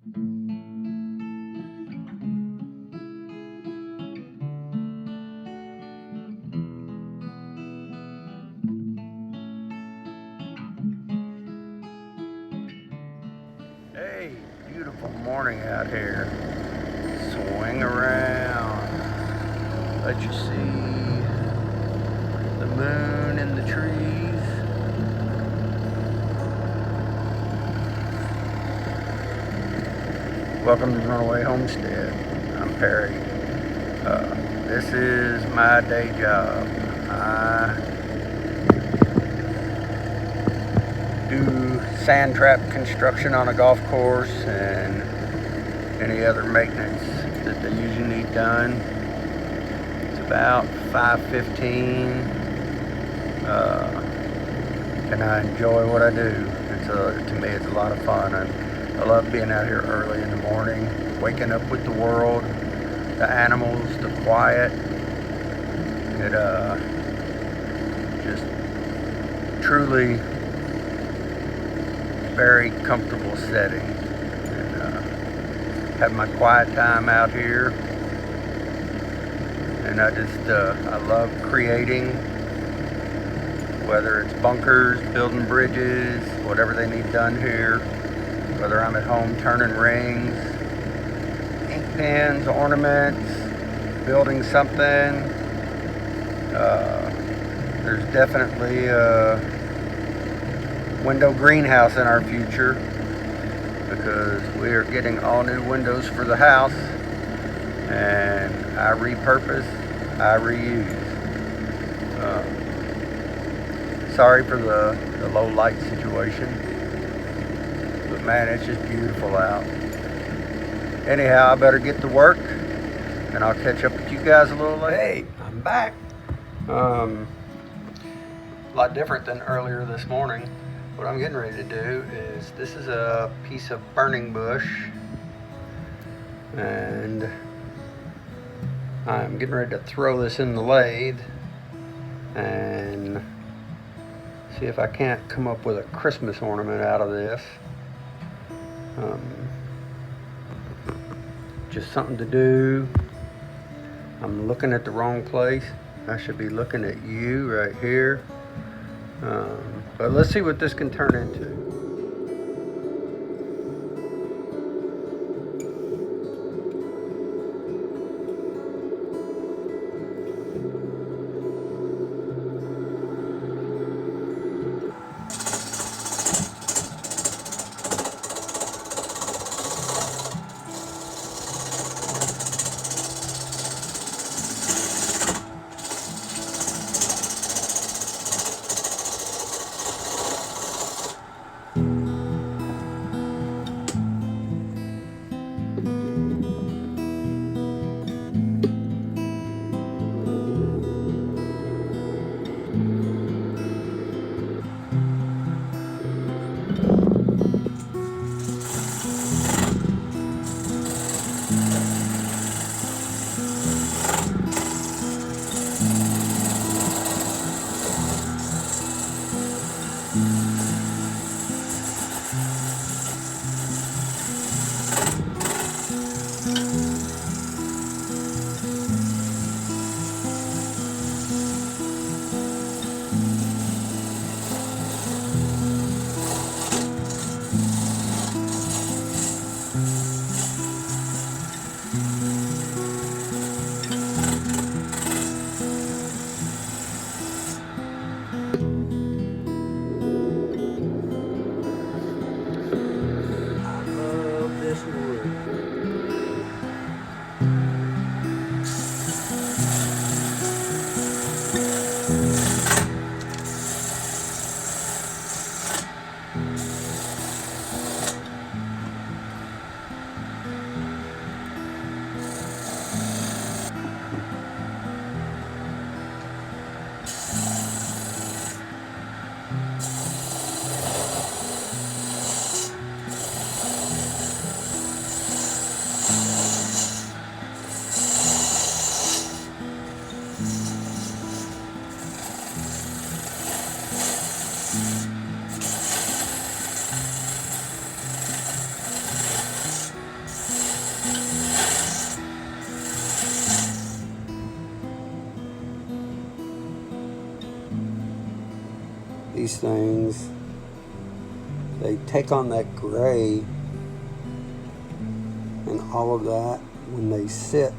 Hey, beautiful morning out here. Swing around. Let you see the moon and the trees. Welcome to Runaway Homestead. I'm Perry. This is my day job. I do sand trap construction on a golf course and any other maintenance that they usually need done. It's about 5:15, and I enjoy what I do. To me, it's a lot of fun. I love being out here early in the morning, waking up with the world, the animals, the quiet. It just truly very comfortable setting, and have my quiet time out here. And I love creating, whether it's bunkers, building bridges, whatever they need done here, whether I'm at home turning rings, ink pens, ornaments, building something. There's definitely a window greenhouse in our future, because we are getting all new windows for the house, and I repurpose, I reuse. Sorry for the low light situation, but man, it's just beautiful out. Anyhow, I better get to work, and I'll catch up with you guys a little later. Hey, I'm back. A lot different than earlier this morning. What I'm getting ready to do is, this is a piece of burning bush, and I'm getting ready to throw this in the lathe and see if I can't come up with a Christmas ornament out of this. Just something to do. I'm looking at the wrong place. I should be looking at you right here. But let's see what this can turn into. things, they take on that gray and all of that when they sit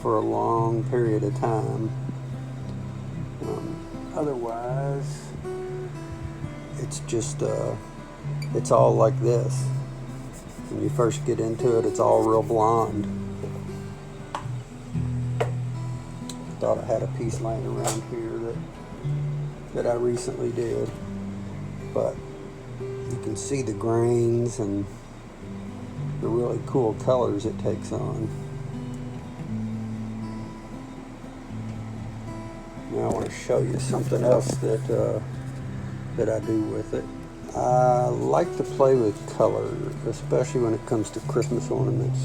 for a long period of time. Otherwise, it's just, it's all like this. When you first get into it, it's all real blonde. Thought I had a piece laying around here that I recently did, but you can see the grains and the really cool colors it takes on. Now I want to show you something else that I do with it. I like to play with color, especially when it comes to Christmas ornaments.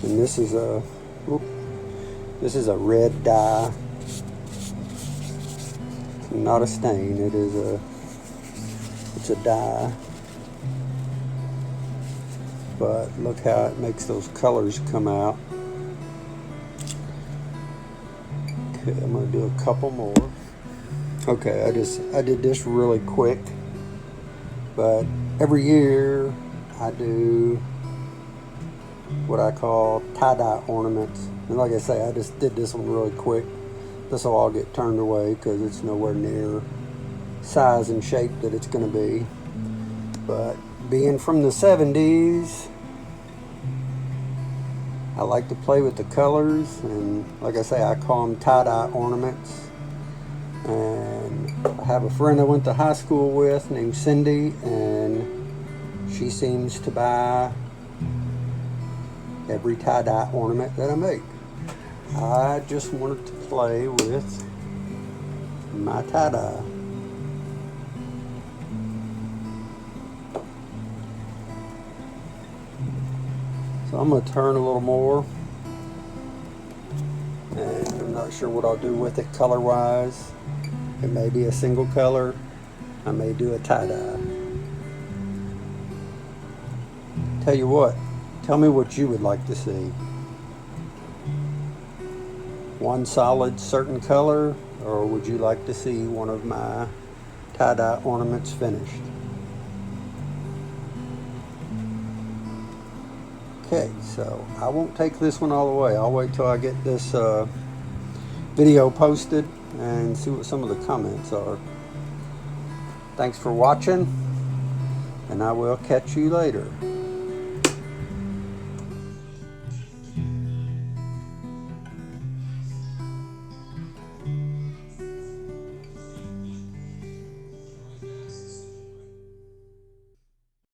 And this is a red dye, not a stain. It's a dye, but look how it makes those colors come out. Okay, I'm gonna do a couple more. Okay, I did this really quick, but every year I do what I call tie-dye ornaments. And like I say, I just did this one really quick. This will all get turned away because it's nowhere near size and shape that it's going to be. But being from the 70s, I like to play with the colors, and like I say, I call them tie-dye ornaments. And I have a friend I went to high school with named Cindy, and she seems to buy every tie-dye ornament that I make. I just wanted to play with my tie-dye. So I'm going to turn a little more, and I'm not sure what I'll do with it color-wise. It may be a single color. I may do a tie-dye. Tell you what, tell me what you would like to see. One solid certain color, or would you like to see one of my tie-dye ornaments finished? Okay, so I won't take this one all the way. I'll wait till I get this video posted and see what some of the comments are. Thanks for watching, and I will catch you later.